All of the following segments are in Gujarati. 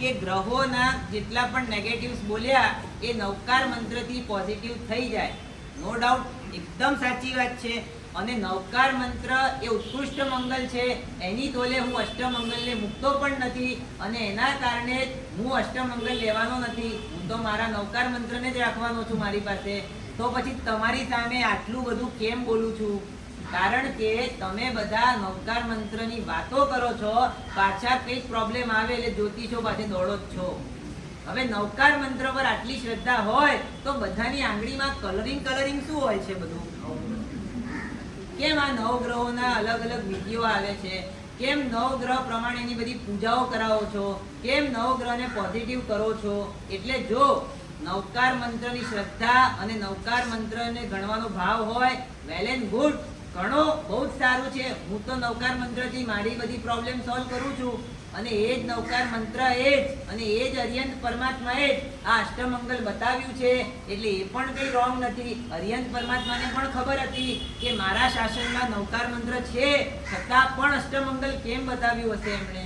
કે ગ્રહોના જેટલા પણ નેગેટિવ્સ બોલ્યા એ નવકાર મંત્રથી પોઝિટિવ થઈ જાય. નો ડાઉટ, એકદમ સાચી વાત છે. અને નવકાર મંત્ર એ ઉત્કૃષ્ટ મંગલ છે, એની તોલે હું અષ્ટમંગલને મૂકતો પણ નથી અને એના કારણે હું અષ્ટમંગલ લેવાનો નથી. હું તો મારા નવકાર મંત્રને જ રાખવાનો છું મારી પાસે. તો પછી તમારી સામે આટલું બધું કેમ બોલું છું? કારણ કે તમે બધા નવકાર મંત્રની વાતો કરો છો, પાછા કંઈક પ્રોબ્લેમ આવે એટલે જ્યોતિષો પાસે દોડો જ છો. હવે નવકાર મંત્ર પર આટલી શ્રદ્ધા હોય તો બધાની આંગળીમાં કલરિંગ શું હોય છે બધું? કેમ આ નવગ્રહોના અલગ અલગ વિધિઓ આવે છે? કેમ નવગ્રહ પ્રમાણે એની બધી પૂજાઓ કરાવો છો? કેમ નવગ્રહને પોઝિટિવ કરો છો? એટલે જો નવકાર મંત્રની શ્રદ્ધા અને નવકાર મંત્રને ગણવાનો ભાવ હોય, વેલ એન્ડ ગુડ, ઘણો બહુ જ સારું છે. હું તો નવકાર મંત્રથી મારી બધી પ્રોબ્લેમ સોલ્વ કરું છું. અને એ જ નવકાર મંત્ર એ જ અને એ જ અર્યંત પરમાત્માએ જ આ અષ્ટમંગલ બતાવ્યું છે. એટલે એ પણ કંઈ રોંગ નથી. અર્યંત પરમાત્માને પણ ખબર હતી કે મારા શાસનમાં નવકાર મંત્ર છે, છતાં પણ અષ્ટમંગલ કેમ બતાવ્યું હશે એમણે?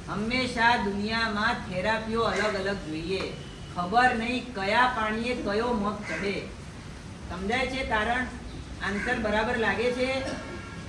હંમેશા દુનિયામાં થેરાપીઓ અલગ અલગ જોઈએ. ખબર નહીં કયા પાણીએ કયો મગ ચડે. સમજાય છે તારણ? આન્સર બરાબર લાગે છે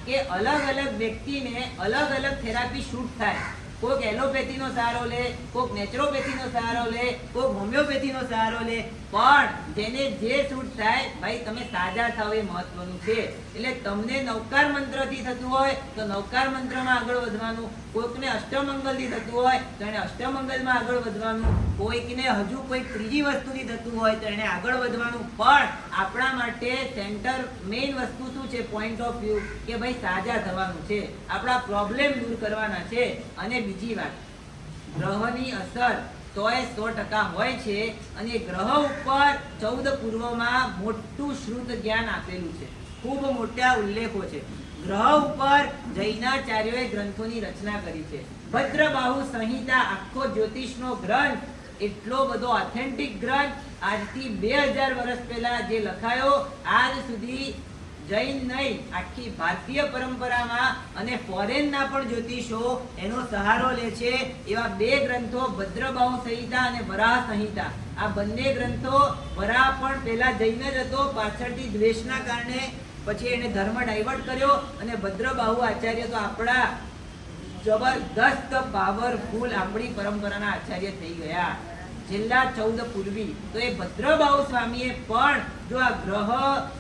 કે અલગ અલગ વ્યક્તિને અલગ અલગ થેરાપી શૂટ થાય. કોઈક એલોપેથીનો સહારો લે, કોઈક નેચરોપેથીનો સહારો લે, કોઈક હોમિયોપેથીનો સહારો લે, પણ જેને જે શૂટ થાય, ભાઈ તમે સાજા થાવ એ મહત્વનું છે. એટલે તમને નવકાર મંત્રથી થતું હોય તો નવકાર મંત્રમાં આગળ વધવાનું, કોઈકને અષ્ટમંગલથી થતું હોય તો એને અષ્ટમંગલમાં આગળ વધવાનું, કોઈકને હજુ કોઈક ત્રીજી વસ્તુથી થતું હોય તો એને આગળ વધવાનું. પણ આપણા માટે સેન્ટર મેઇન વસ્તુ શું છે? પોઈન્ટ ઓફ વ્યૂ કે ભાઈ સાજા થવાનું છે, આપણા પ્રોબ્લેમ દૂર કરવાના છે. અને બીજી વાત, ગ્રહની અસર તોય 100% હોય છે. અને ગ્રહ ઉપર 14 પૂર્વમાં મોટું શ્રુત જ્ઞાન આપેલું છે, ખૂબ મોટા ઉલ્લેખો છે. ગ્રહ ઉપર જૈનાચાર્યોએ ગ્રંથોની રચના કરી છે. ભદ્રબાહુ સંહિતા આખો જ્યોતિષનો ગ્રંથ, એટલો બધો ઓથેન્ટિક ગ્રંથ, આજથી 2000 વર્ષ પહેલા જે લખાયો, આજ સુધી જૈન નહીં, આખી ભારતીય પરંપરામાં અને ફોરેનના પણ જ્યોતિષો એનો સહારો લે છે. એવા 2 ગ્રંથો, ભદ્રબાહુ સંહિતા અને વરાહ સંહિતા. આ બંને ગ્રંથો, વરાહ પણ પહેલા જૈન જ હતો, પાછળથી દ્વેષના કારણે પછી એને ધર્મ ડાયવર્ટ કર્યો. અને ભદ્રબાહુ આચાર્ય તો આપણા જબરદસ્ત પાવરફુલ આપણી પરંપરાના આચાર્ય થઈ ગયા, છેલ્લા 14 પૂર્વી. તો એ ભદ્રબાહુ સ્વામીએ પણ જો આ ગ્રહ,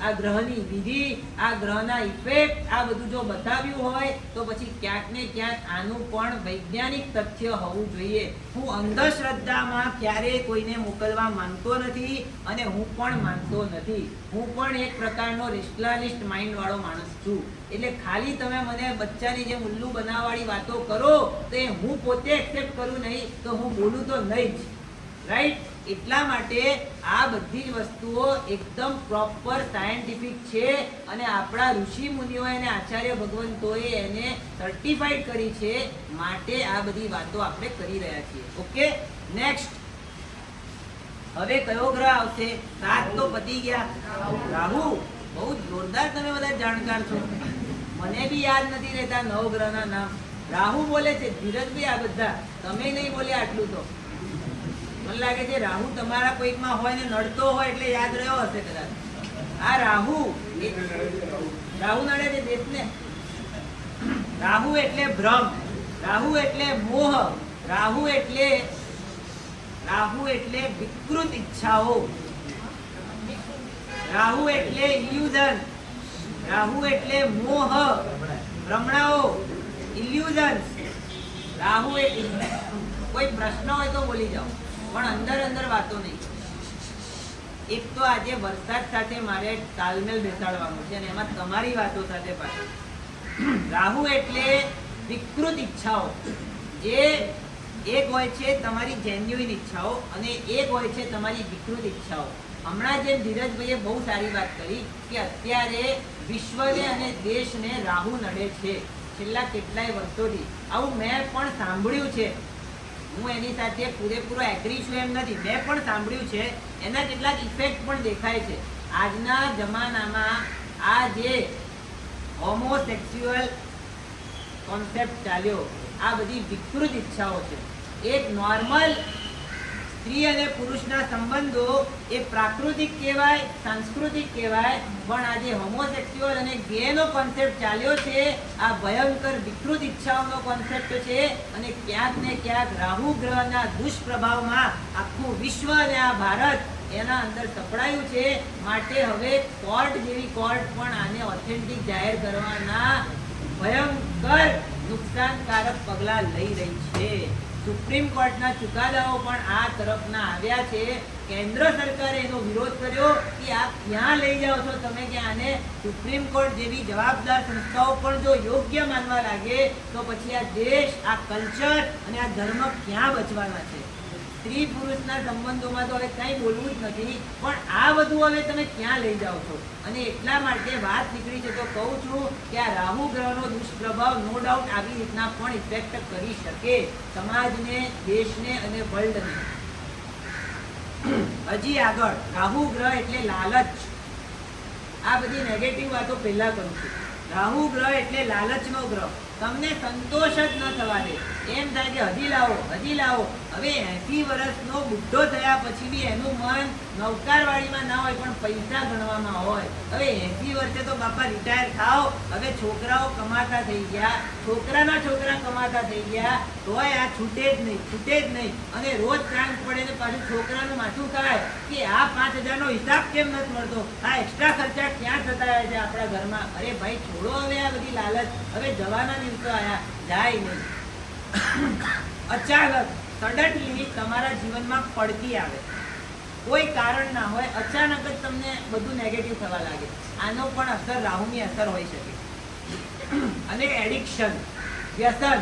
આ ગ્રહની વિધિ, આ ગ્રહના ઇફેક્ટ, આ બધું જો બતાવ્યું હોય તો પછી ક્યાંક ને ક્યાંક આનું પણ વૈજ્ઞાનિક તથ્ય હોવું જોઈએ. હું અંધશ્રદ્ધામાં ક્યારેય કોઈને મોકલવા માંગતો નથી અને હું પણ માનતો નથી. હું પણ એક પ્રકારનો રેશનલિસ્ટ માઇન્ડ વાળો માણસ છું. એટલે ખાલી તમે મને બચ્ચાની જેમ ઉલ્લુ બનાવવાળી વાતો કરો તો એ હું પોતે એક્સેપ્ટ કરું નહીં તો હું બોલું તો નહીં જ. રાઈટ? એટલા માટે આ બધી જ વસ્તુઓ એકદમ પ્રોપર સાયન્ટિફિક છે અને આપણા ઋષિ મુનિઓ અને આચાર્ય ભગવંતોએ એને સર્ટિફાઈડ કરી છે. માટે આ બધી વાતો આપણે કરી રહ્યા છીએ. Okay, next. હવે કયો ગ્રહ આવશે? 7 તો પતી ગયા. રાહુ. બહુ જોરદાર, તમે બધા જાણકાર છો. મને બી યાદ નથી રહેતા 9 ગ્રહના નામ. રાહુ બોલે છે, ધીરજભાઈ આ બધા તમે નહીં બોલ્યા આટલું તો. મને લાગે છે રાહુ તમારા કોઈકમાં હોય ને નડતો હોય એટલે યાદ રહ્યો હશે કદાચ. આ રાહુ નડે છે દેશને. રાહુ એટલે ભ્રમ, રાહુ એટલે મોહ, રાહુ એટલે વિકૃત ઈચ્છાઓ, રાહુ એટલે ઇલ્યુઝન, રાહુ એટલે મોહ, ભ્રમણાઓ, ઇલ્યુઝન્સ. રાહુ એટલે કોઈ પ્રશ્ન હોય તો બોલી જાઓ, પણ અંદર વાતો નહીં. એક તો આજે વરસાદ સાથે મારે તાલમેલ બેસાડવાનું છે અને એમાં તમારી વાતો સાથે પાછળ. રાહુ એટલે વિકૃત ઈચ્છાઓ, જે એક હોય છે તમારી જેન્યુઇન ઈચ્છાઓ અને એક હોય છે તમારી વિકૃત ઈચ્છાઓ. હમણાં જેમ ધીરજભાઈએ બહુ સારી વાત કરી કે અત્યારે વિશ્વને અને દેશને રાહુ નડે છે છેલ્લા કેટલાય વર્ષોથી. આવું મેં પણ સાંભળ્યું છે. હું એની સાથે પૂરેપૂરો એગ્રી છું એમ નથી, મેં પણ સાંભળ્યું છે. એના કેટલાક ઇફેક્ટ પણ દેખાય છે. આજના જમાનામાં આ જે હોમોસેક્સ્યુઅલ કોન્સેપ્ટ ચાલ્યો, આ બધી વિકૃત ઈચ્છાઓ છે. એક નોર્મલ સ્ત્રી અને પુરુષના સંબંધો એ પ્રાકૃતિક કહેવાય, સાંસ્કૃતિક કહેવાય, પણ આજે હોમોસેક્સ્યુઅલ અને ગેનો કોન્સેપ્ટ ચાલ્યો છે, આ ભયંકર વિકૃત ઈચ્છાઓનો કોન્સેપ્ટ છે અને ક્યાંક ને ક્યાંક રાહુ ગ્રહના દુષ્પ્રભાવમાં આખું વિશ્વ અને આ ભારત એના અંદર સપડાયું છે. માટે હવે કોર્ટ જેવી કોર્ટ પણ આને ઓથેન્ટિક જાહેર કરવાના ભયંકર નુકસાનકારક પગલાં લઈ રહી છે. સુપ્રીમ કોર્ટના ચુકાદાઓ પણ આ તરફના આવ્યા છે. કેન્દ્ર સરકારે એનો વિરોધ કર્યો કે આપ ક્યાં લઈ જાઓ છો તમે, કે આને સુપ્રીમ કોર્ટ જેવી જવાબદાર સંસ્થાઓ પણ જો યોગ્ય માનવા લાગે તો પછી આ દેશ, આ કલ્ચર અને આ ધર્મ ક્યાં બચવાના છે. સ્ત્રી પુરુષના સંબંધોમાં તો હવે કંઈ બોલવું જ નથી, પણ આ બધું હવે તમે ક્યાં લઈ જાઓ છો. અને એટલા માટે વાત નીકળી છે તો કહું છું કે આ રાહુ ગ્રહનો દુષ્પ્રભાવ નો ડાઉટ આવી રીતના પણ ઇફેક્ટ કરી શકે સમાજને, દેશને અને વર્લ્ડને. હજી આગળ, રાહુ ગ્રહ એટલે લાલચ. આ બધી નેગેટિવ વાતો પહેલા કરું છું. રાહુ ગ્રહ એટલે લાલચનો ગ્રહ. તમને સંતોષ જ ન થવા દે, એમ થાય કે હજી લાવો, હજી લાવો. હવે 80 વર્ષનો બુઢ્ઢો થયા પછી બી એનું મન નૌકારવાળીમાં ના હોય પણ પૈસા ગણવામાં હોય. હવે 80 વર્ષે તો બાપા રિટાયર થાવ, હવે છોકરાઓ કમાતા થઈ ગયા, છોકરાના છોકરા કમાતા થઈ ગયા, તોય આ છૂટે જ નહીં, છૂટે જ નહીં. અને રોજ ક્રાંત પડે ને પાછું છોકરાનું માથું ખાય કે આ 5000 નો હિસાબ કેમ નથી મળતો, આ એક્સ્ટ્રા ખર્ચા ક્યાં થતા રહે છે આપણા ઘરમાં. અરે ભાઈ છોડો હવે આ બધી લાલચ. હવે જવાના દિવસો આયા, જાય નહીં. અચાનક સડનલી તમારા જીવનમાં પડતી આવે, કોઈ કારણ ના હોય, અચાનક જ તમને બધું નેગેટિવ થવા લાગે. આનો પણ અસર રાહુની અસર હોઈ શકે. અને એડિક્શન, વ્યસન,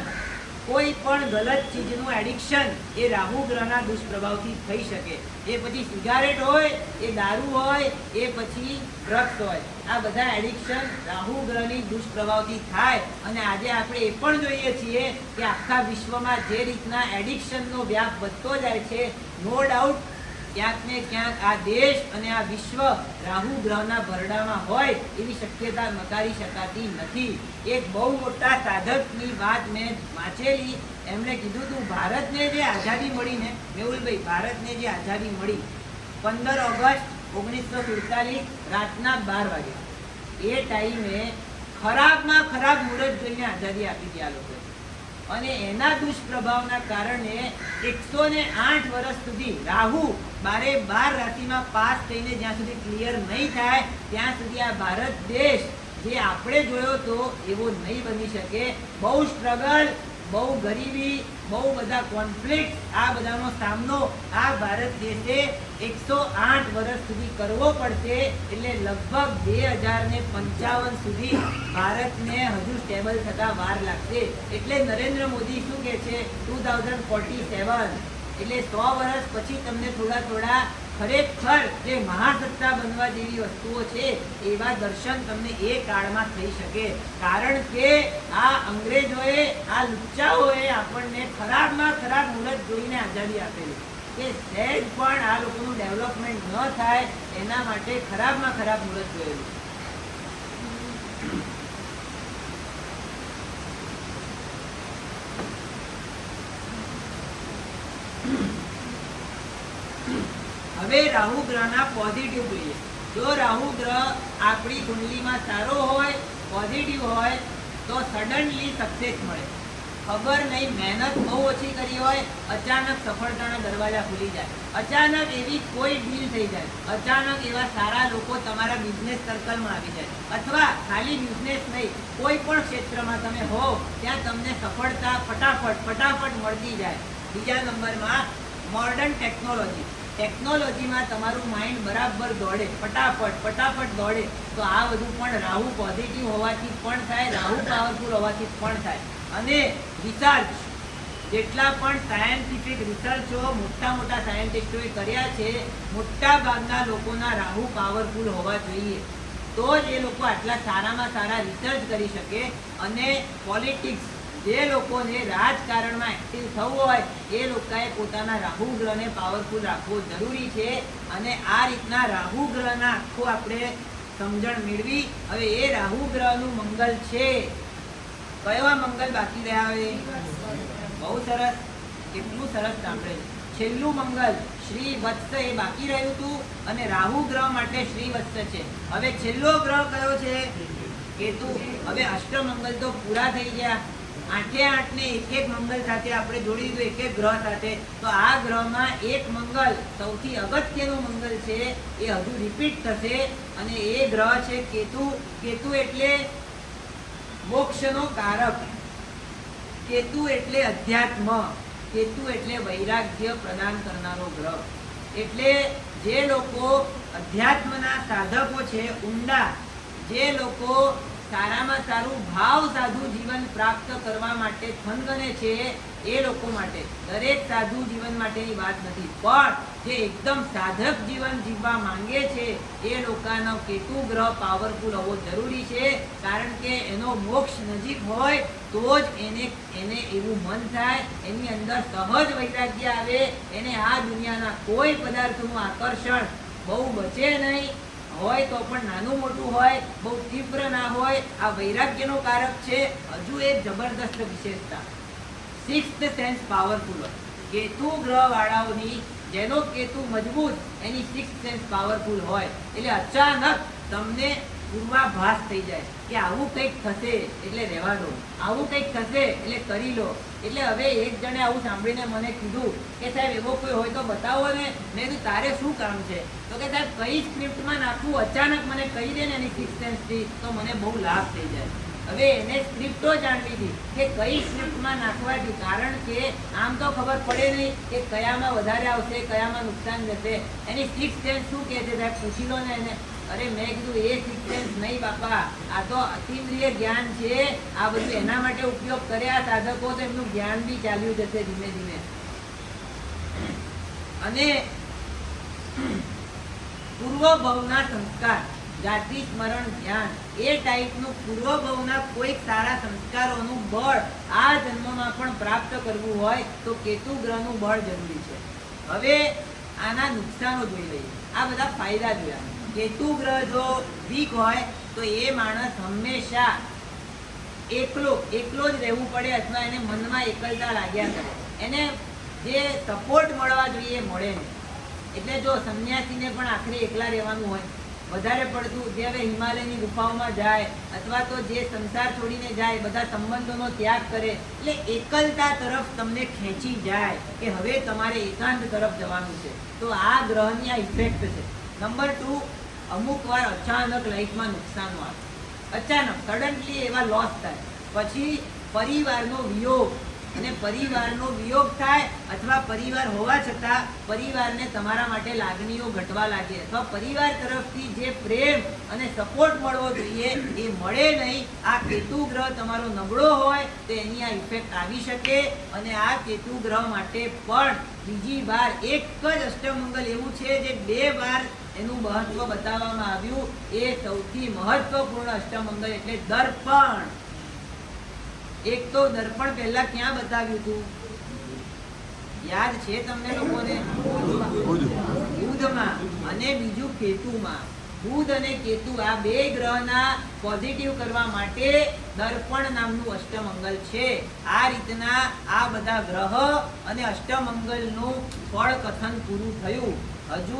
કોઈ પણ ગલત ચીજનું એડિક્શન એ રાહુ ગ્રહના દુષ્પ્રભાવથી થઈ શકે. એ પછી સિગારેટ હોય, એ દારૂ હોય, એ પછી ડ્રગ્સ હોય, આ બધા એડિક્શન રાહુ ગ્રહની દુષ્પ્રભાવથી થાય. અને આજે આપણે એ પણ જોઈએ છીએ કે આખા વિશ્વમાં જે રીતના એડિક્શનનો વ્યાપ વધતો જાય છે, નો ડાઉટ ક્યાંક ને ક્યાંક આ દેશ અને આ વિશ્વ રાહુ ગ્રહના ભરડામાં હોય એવી શક્યતા નકારી શકાતી નથી. એક બહુ મોટા સાધકની વાત મેં વાંચેલી, એમણે કીધું હતું ભારતને જે આઝાદી મળી ને, મેહુલભાઈ, ભારતને જે આઝાદી મળી 15 ઓગસ્ટ 1947 રાતના 12 વાગે, એ ટાઈમે ખરાબમાં ખરાબ મુહૂર્ત જોઈને આઝાદી આપી હતી આ લોકોએ. અને એના દુષ્પ્રભાવના કારણે 108 વર્ષ સુધી રાહુ 12 રાશિમાં પાસ થઈને જ્યાં સુધી ક્લિયર નહીં થાય ત્યાં સુધી આ ભારત દેશ જે આપણે જોયો તો એવો નહીં બની શકે. બહુ સ્ટ્રગલ, બહુ ગરીબી, બહુ બધા કોન્ફ્લિક્ટ, આ બધાનો સામનો આ ભારત દેશે 108 વર્ષ સુધી કરવો પડશે. એટલે લગભગ 2055 સુધી ભારતને હજુ સ્ટેબલ થતા વાર લાગશે. એટલે નરેન્દ્ર મોદી શું કહે છે, 2047, એટલે 100 વર્ષ પછી તમને થોડા થોડા ખરેખર જે મહાસત્તા બનવા જેવી વસ્તુઓ છે એવા દર્શન તમને એ કાળમાં થઈ શકે. કારણ કે આ અંગ્રેજોએ, આ લુચ્ચાઓએ આપણને ખરાબમાં ખરાબ મુહૂર્ત જોઈને આઝાદી આપેલી, કે સહેજ પણ આ લોકોનું ડેવલપમેન્ટ ન થાય એના માટે ખરાબમાં ખરાબ મુહૂર્ત જોયેલું. હવે રાહુ ગ્રહના પોઝિટિવ જોઈએ. જો રાહુ ગ્રહ આપણી કુંડલીમાં સારો હોય, પોઝિટિવ હોય તો સડનલી સક્સેસ મળે. ખબર નહીં, મહેનત બહુ ઓછી કરી હોય, અચાનક સફળતાના દરવાજા ખુલી જાય, અચાનક એવી કોઈ ડીલ થઈ જાય, અચાનક એવા સારા લોકો તમારા બિઝનેસ સર્કલમાં આવી જાય, અથવા ખાલી બિઝનેસ નહીં, કોઈ પણ ક્ષેત્રમાં તમે હો ત્યાં તમને સફળતા ફટાફટ મળતી જાય. બીજા નંબરમાં મોડર્ન ટેકનોલોજી. ટેકનોલોજીમાં તમારું માઇન્ડ બરાબર દોડે, ફટાફટ દોડે. તો આ બધું પણ રાહુ પોઝિટિવ હોવાથી પણ થાય, રાહુ પાવરફુલ હોવાથી પણ થાય. અને રિસર્ચ, જેટલા પણ સાયન્ટિફિક રિસર્ચો મોટા સાયન્ટિસ્ટોએ કર્યા છે, મોટા ભાગના લોકોના રાહુ પાવરફુલ હોવા જોઈએ. તો જ એ લોકો આટલા સારામાં સારા રિસર્ચ કરી શકે. અને પોલિટિક્સ, જે લોકોને રાજકારણમાં એક્ટિવ થવું હોય એ લોકોએ પોતાના રાહુ ગ્રહને પાવરફુલ રાખવો જરૂરી છે. અને આ રીતના રાહુ ગ્રહના આખું આપણે સમજણ મેળવી. હવે એ રાહુ ગ્રહનું મંગળ છે, કયો મંગળ બાકી રહ્યા? હવે બહુ સરસ, કેટલું સરસ સાંભળે છે. છેલ્લું મંગલ શ્રી વત્સ એ બાકી રહ્યું હતું અને રાહુ ગ્રહ માટે શ્રી વત્સ છે. હવે છેલ્લો ગ્રહ કયો છે? કેતુ. હવે અષ્ટમંગલ તો પૂરા થઈ ગયા. 8 ને એક મંગલ સાથે આપણે જોડી દીધું, એક ગ્રહ સાથે. તો આ ગ્રહમાં એક મંગલ સૌથી અગત્યનું મંગલ છે એ હજુ રિપીટ થશે અને એ ગ્રહ છે કેતુ. કેતુ એટલે મોક્ષનો કારક, કેતુ એટલે અધ્યાત્મ, કેતુ એટલે વૈરાગ્ય પ્રદાન કરનારો ગ્રહ. એટલે જે લોકો અધ્યાત્મના સાધકો છે, ઊંડા, જે લોકો સારામાં સારું ભાવ સાધુ જીવન પ્રાપ્ત કરવા માટે થનગને છે, એ લોકો માટે, દરેક સાધુ જીવન માટેની વાત નથી, પણ જે એકદમ સાધક જીવન જીવવા માંગે છે એ લોકોનો કેતુ ગ્રહ પાવરફુલ હોવો જરૂરી છે. કારણ કે એનો મોક્ષ નજીક હોય તો જ એને એવું મન થાય, એની અંદર સહજ વૈરાગ્ય આવે, એને આ દુનિયાના કોઈ પદાર્થનું આકર્ષણ બહુ બચે નહીં, હોય તો પણ નાનું મોટું હોય, બહુ તીવ્ર ના હોય. આ વૈરાગ્યનો કારક છે. હજુ એક જબરદસ્ત વિશેષતા, સિક્સ્થ સેન્સ પાવરફુલ હોય. કેતુ ગ્રહ વાળાઓની, જેનો કેતુ મજબૂત, એની સિક્સ્થ સેન્સ પાવરફુલ હોય એટલે અચાનક તમને પૂર્વાભાસ થઈ જાય કે આવું કંઈક થશે એટલે રહેવા દો, આવું કંઈક થશે એટલે કરી લો. એટલે હવે એક જણે આવું સાંભળીને મને કીધું કે સાહેબ એવો કોઈ હોય તો બતાવો ને. મેં કીધું તારે શું કામ છે? તો કે સાહેબ કઈ સ્ક્રિપ્ટમાં નાખવું અચાનક મને કહી દે ને એની સિક્સ્થ સેન્સથી, તો મને બહુ લાભ થઈ જાય. હવે એને સ્ક્રિપ્ટો જાણવી હતી કે કઈ સ્ક્રિપ્ટમાં નાખવાથી, કારણ કે આમ તો ખબર પડે નહીં કે કયામાં વધારે આવશે, કયામાં નુકસાન જશે. એની સિક્સ્થ સેન્સ શું કહે છે સાહેબ, પૂછી લો ને એને. અરે મેં કીધું એ સિક્સ્થ સેન્સ નહીં બાપા, આ તો અતિન્દ્રિય જ્ઞાન છે. આ બધું એના માટે ઉપયોગ કર્યા સાધકો, તો એમનું જ્ઞાન બી ચાલ્યું જશે ધીમે ધીમે. અને પૂર્વ ભવના સંસ્કાર, જાતિ સ્મરણ ધ્યાન, એ ટાઈપનું પૂર્વ ભવના કોઈક સારા સંસ્કારોનું બળ આ જન્મમાં પણ પ્રાપ્ત કરવું હોય તો કેતુ ગ્રહનું બળ જરૂરી છે. હવે આના નુકસાનો જોઈ લઈએ, આ બધા ફાયદા જોયા. કેતુ ગ્રહ જો વીક હોય તો એ માણસ હંમેશા એકલો જ રહેવું પડે, અથવા એને મનમાં એકલતા લાગ્યા કરે. એને જે સપોર્ટ મળવા જોઈએ મળે નહીં. એટલે જો સંન્યાસીને પણ આખરે એકલા રહેવાનું હોય, વધારે પડતું જે હવે હિમાલયની ગુફાઓમાં જાય, અથવા તો જે સંસાર છોડીને જાય, બધા સંબંધોનો ત્યાગ કરે, એટલે એકલતા તરફ તમને ખેંચી જાય કે હવે તમારે એકાંત તરફ જવાનું છે. તો આ ગ્રહની આ ઇફેક્ટ છે. નંબર 2, અમુક વાર અચાનક લાઈફમાં નુકસાન આવે, અચાનક સડનલી એવા લોસ થાય. પછી પરિવારનો વિયોગ, અને પરિવારનો વિયોગ થાય, અથવા પરિવાર હોવા છતાં પરિવારને તમારા માટે લાગણીઓ ઘટવા લાગે, અથવા પરિવાર તરફથી જે પ્રેમ અને સપોર્ટ મળવો જોઈએ એ મળે નહીં. આ કેતુ ગ્રહ તમારો નબળો હોય તો એની આ ઇફેક્ટ આવી શકે. અને આ કેતુ ગ્રહ માટે પણ બીજી વાર એક જ અષ્ટમંગલ એવું છે જે 2 વાર એનું મહત્વ બતાવવામાં આવ્યું. એ સૌથી મહત્વપૂર્ણ અષ્ટમંગલ એટલે દર્પણ. એક તો દર્પણ પહેલા ક્યાં બતાવ્યું હતું, યાદ છે તમને લોકોને? બુધમાં, અને બીજું કેતુમાં. બુધ અને કેતુ આ 2 ગ્રહના પોઝિટિવ કરવા માટે દર્પણ નામનું અષ્ટમંગલ છે. આ રીતના આ બધા ગ્રહ અને અષ્ટમંગલનું ફળ કથન પૂરું થયું. હજુ